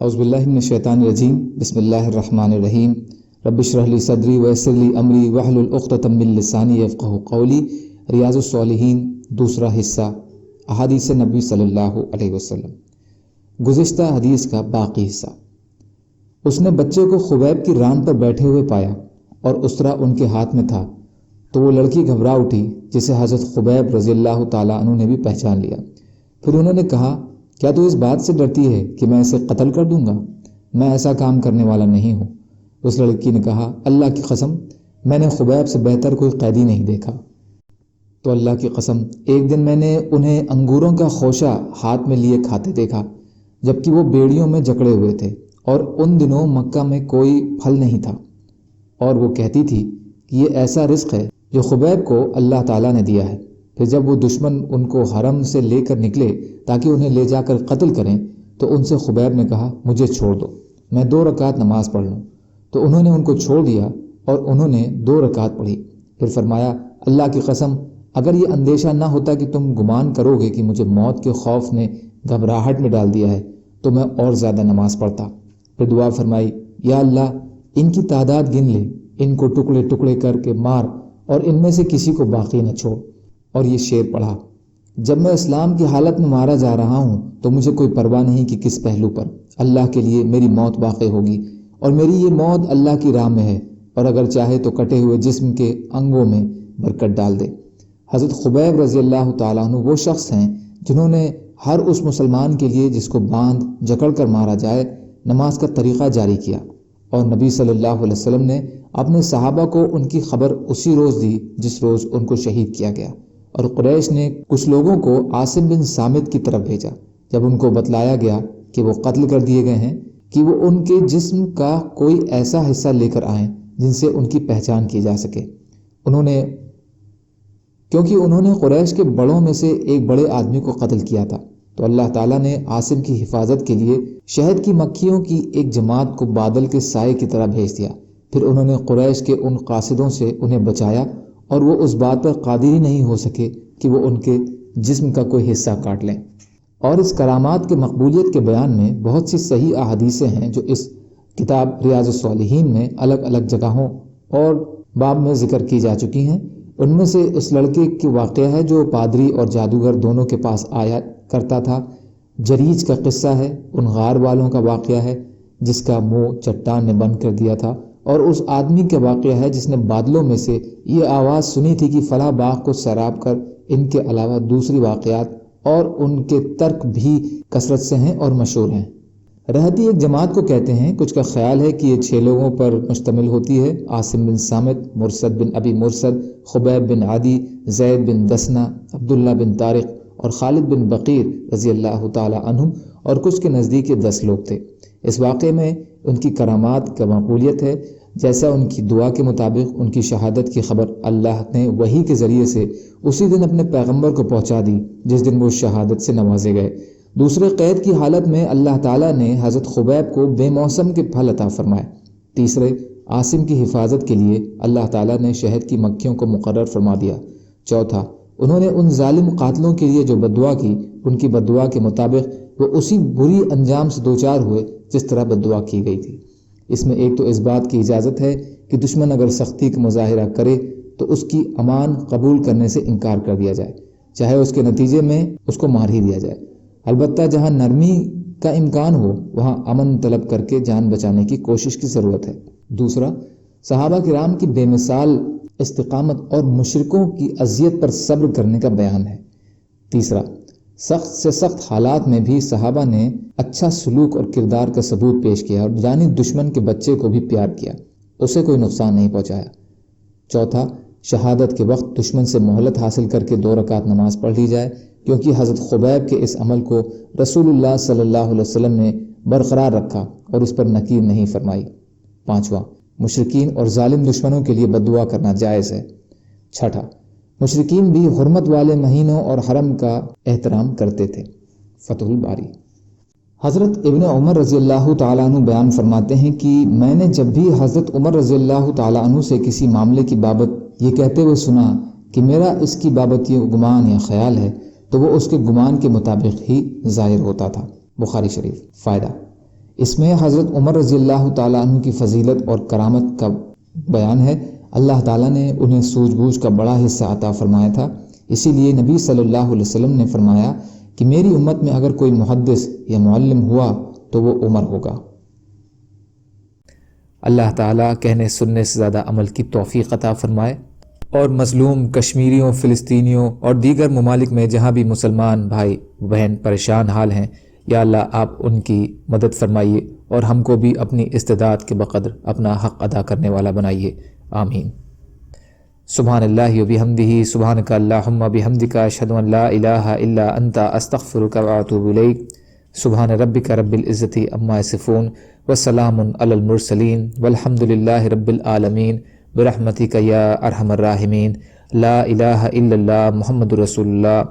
اعوذ باللہ من الشیطان الرجیم، بسم اللہ الرحمن الرحیم۔ رب اشرح لی صدری ویسر لی امری واحلل عقدۃ من لسانی یفقہوا قولی۔ ریاض الصالحین، دوسرا حصہ، احادیث نبی صلی اللہ علیہ وسلم۔ گزشتہ حدیث کا باقی حصہ۔ اس نے بچے کو خبیب کی ران پر بیٹھے ہوئے پایا اور اسرا ان کے ہاتھ میں تھا، تو وہ لڑکی گھبرا اٹھی جسے حضرت خبیب رضی اللہ تعالیٰ عنہ نے بھی پہچان لیا۔ پھر انہوں نے کہا، کیا تو اس بات سے ڈرتی ہے کہ میں اسے قتل کر دوں گا؟ میں ایسا کام کرنے والا نہیں ہوں۔ اس لڑکی نے کہا، اللہ کی قسم، میں نے خبیب سے بہتر کوئی قیدی نہیں دیکھا۔ تو اللہ کی قسم، ایک دن میں نے انہیں انگوروں کا خوشہ ہاتھ میں لیے کھاتے دیکھا، جبکہ وہ بیڑیوں میں جکڑے ہوئے تھے، اور ان دنوں مکہ میں کوئی پھل نہیں تھا، اور وہ کہتی تھی کہ یہ ایسا رزق ہے جو خبیب کو اللہ تعالیٰ نے دیا ہے۔ پھر جب وہ دشمن ان کو حرم سے لے کر نکلے تاکہ انہیں لے جا کر قتل کریں، تو ان سے خبیب نے کہا، مجھے چھوڑ دو، میں 2 رکعت نماز پڑھ لوں۔ تو انہوں نے ان کو چھوڑ دیا اور انہوں نے 2 رکعت پڑھی۔ پھر فرمایا، اللہ کی قسم، اگر یہ اندیشہ نہ ہوتا کہ تم گمان کرو گے کہ مجھے موت کے خوف نے گھبراہٹ میں ڈال دیا ہے، تو میں اور زیادہ نماز پڑھتا۔ پھر دعا فرمائی، یا اللہ، ان کی تعداد گن لے، ان کو ٹکڑے ٹکڑے کر کے مار، اور ان میں سے کسی کو باقی نہ چھوڑ۔ اور یہ شعر پڑھا، جب میں اسلام کی حالت میں مارا جا رہا ہوں تو مجھے کوئی پرواہ نہیں کہ کس پہلو پر، اللہ کے لیے میری موت واقع ہوگی، اور میری یہ موت اللہ کی راہ میں ہے، اور اگر چاہے تو کٹے ہوئے جسم کے انگوں میں برکت ڈال دے۔ حضرت خبیب رضی اللہ تعالیٰ عنہ وہ شخص ہیں جنہوں نے ہر اس مسلمان کے لیے جس کو باندھ جکڑ کر مارا جائے نماز کا طریقہ جاری کیا، اور نبی صلی اللہ علیہ وسلم نے اپنے صحابہ کو ان کی خبر اسی روز دی جس روز ان کو شہید کیا گیا، اور قریش نے کچھ لوگوں کو عاصم بن صامت کی طرف بھیجا۔ جب ان کو بتلایا گیا کہ وہ قتل کر دیے گئے ہیں، کہ وہ ان کے جسم کا کوئی ایسا حصہ لے کر آئیں جن سے ان کی پہچان کی جا سکے، کیونکہ انہوں نے قریش کے بڑوں میں سے ایک بڑے آدمی کو قتل کیا تھا، تو اللہ تعالیٰ نے عاصم کی حفاظت کے لیے شہد کی مکھیوں کی ایک جماعت کو بادل کے سائے کی طرح بھیج دیا۔ پھر انہوں نے قریش کے ان قاصدوں سے انہیں بچایا، اور وہ اس بات پر قادر ہی نہیں ہو سکے کہ وہ ان کے جسم کا کوئی حصہ کاٹ لیں۔ اور اس کرامات کے مقبولیت کے بیان میں بہت سی صحیح احادیثیں ہیں جو اس کتاب ریاض الصالحین میں الگ الگ جگہوں اور باب میں ذکر کی جا چکی ہیں۔ ان میں سے اس لڑکے کی واقعہ ہے جو پادری اور جادوگر دونوں کے پاس آیا کرتا تھا، جریج کا قصہ ہے، ان غار والوں کا واقعہ ہے جس کا منہ چٹان نے بند کر دیا تھا، اور اس آدمی کا واقعہ ہے جس نے بادلوں میں سے یہ آواز سنی تھی کہ فلاں باغ کو سیراب کر۔ ان کے علاوہ دوسری واقعات اور ان کے ترک بھی کثرت سے ہیں اور مشہور ہیں۔ رہتی ایک جماعت کو کہتے ہیں، کچھ کا خیال ہے کہ یہ 6 لوگوں پر مشتمل ہوتی ہے: عاصم بن صامت، مرثد بن ابی مرثد، خبیب بن عدی، زید بن دسنہ، عبداللہ بن طارق اور خالد بن بقیر رضی اللہ تعالی عنہم، اور کچھ کے نزدیک 10 لوگ تھے۔ اس واقعے میں ان کی کرامات کا مقبولیت ہے، جیسا ان کی دعا کے مطابق ان کی شہادت کی خبر اللہ نے وحی کے ذریعے سے اسی دن اپنے پیغمبر کو پہنچا دی جس دن وہ شہادت سے نوازے گئے۔ دوسرے قید کی حالت میں اللہ تعالیٰ نے حضرت خبیب کو بے موسم کے پھل عطا فرمائے۔ تیسرے، عاصم کی حفاظت کے لیے اللہ تعالیٰ نے شہد کی مکھیوں کو مقرر فرما دیا۔ چوتھا، انہوں نے ان ظالم قاتلوں کے لیے جو بددعا کی، ان کی بددعا کے مطابق وہ اسی بری انجام سے دوچار ہوئے جس طرح بددعا کی گئی تھی۔ اس میں ایک تو اس بات کی اجازت ہے کہ دشمن اگر سختی کا مظاہرہ کرے تو اس کی امان قبول کرنے سے انکار کر دیا جائے، چاہے اس کے نتیجے میں اس کو مار ہی دیا جائے۔ البتہ جہاں نرمی کا امکان ہو وہاں امن طلب کر کے جان بچانے کی کوشش کی ضرورت ہے۔ دوسرا، صحابہ کرام کی بے مثال استقامت اور مشرکوں کی اذیت پر صبر کرنے کا بیان ہے۔ تیسرا، سخت سے سخت حالات میں بھی صحابہ نے اچھا سلوک اور کردار کا ثبوت پیش کیا، اور یعنی دشمن کے بچے کو بھی پیار کیا، اسے کوئی نقصان نہیں پہنچایا۔ چوتھا، شہادت کے وقت دشمن سے مہلت حاصل کر کے 2 رکعت نماز پڑھ لی جائے، کیونکہ حضرت خبیب کے اس عمل کو رسول اللہ صلی اللہ علیہ وسلم نے برقرار رکھا اور اس پر نکیر نہیں فرمائی۔ پانچواں، مشرکین اور ظالم دشمنوں کے لیے بددعا کرنا جائز ہے۔ چھٹا، مشرکین بھی حرمت والے مہینوں اور حرم کا احترام کرتے تھے۔ فتح الباری۔ حضرت ابن عمر رضی اللہ تعالیٰ عنہ بیان فرماتے ہیں کہ میں نے جب بھی حضرت عمر رضی اللہ تعالیٰ عنہ سے کسی معاملے کی بابت یہ کہتے ہوئے سنا کہ میرا اس کی بابت یہ گمان یا خیال ہے، تو وہ اس کے گمان کے مطابق ہی ظاہر ہوتا تھا۔ بخاری شریف۔ فائدہ، اس میں حضرت عمر رضی اللہ تعالیٰ عنہ کی فضیلت اور کرامت کا بیان ہے۔ اللہ تعالیٰ نے انہیں سوجھ بوجھ کا بڑا حصہ عطا فرمایا تھا، اسی لیے نبی صلی اللہ علیہ وسلم نے فرمایا کہ میری امت میں اگر کوئی محدث یا معلم ہوا تو وہ عمر ہوگا۔ اللہ تعالیٰ کہنے سننے سے زیادہ عمل کی توفیق عطا فرمائے، اور مظلوم کشمیریوں، فلسطینیوں اور دیگر ممالک میں جہاں بھی مسلمان بھائی بہن پریشان حال ہیں، یا اللہ آپ ان کی مدد فرمائیے اور ہم کو بھی اپنی استعداد کے بقدر اپنا حق ادا کرنے والا بنائیے، آمین۔ سبحان اللہ و بحمدہ، سبحانک اللہم بحمدک، اشہد ان لا الہ الا انت، استغفرک و اتوب الیک۔ سبحان ربک رب العزت عما یصفون، وسلام علی المرسلین، والحمد للہ رب العالمین، برحمتک یا ارحم الراحمین۔ لا الہ الا اللہ محمد رسول اللہ۔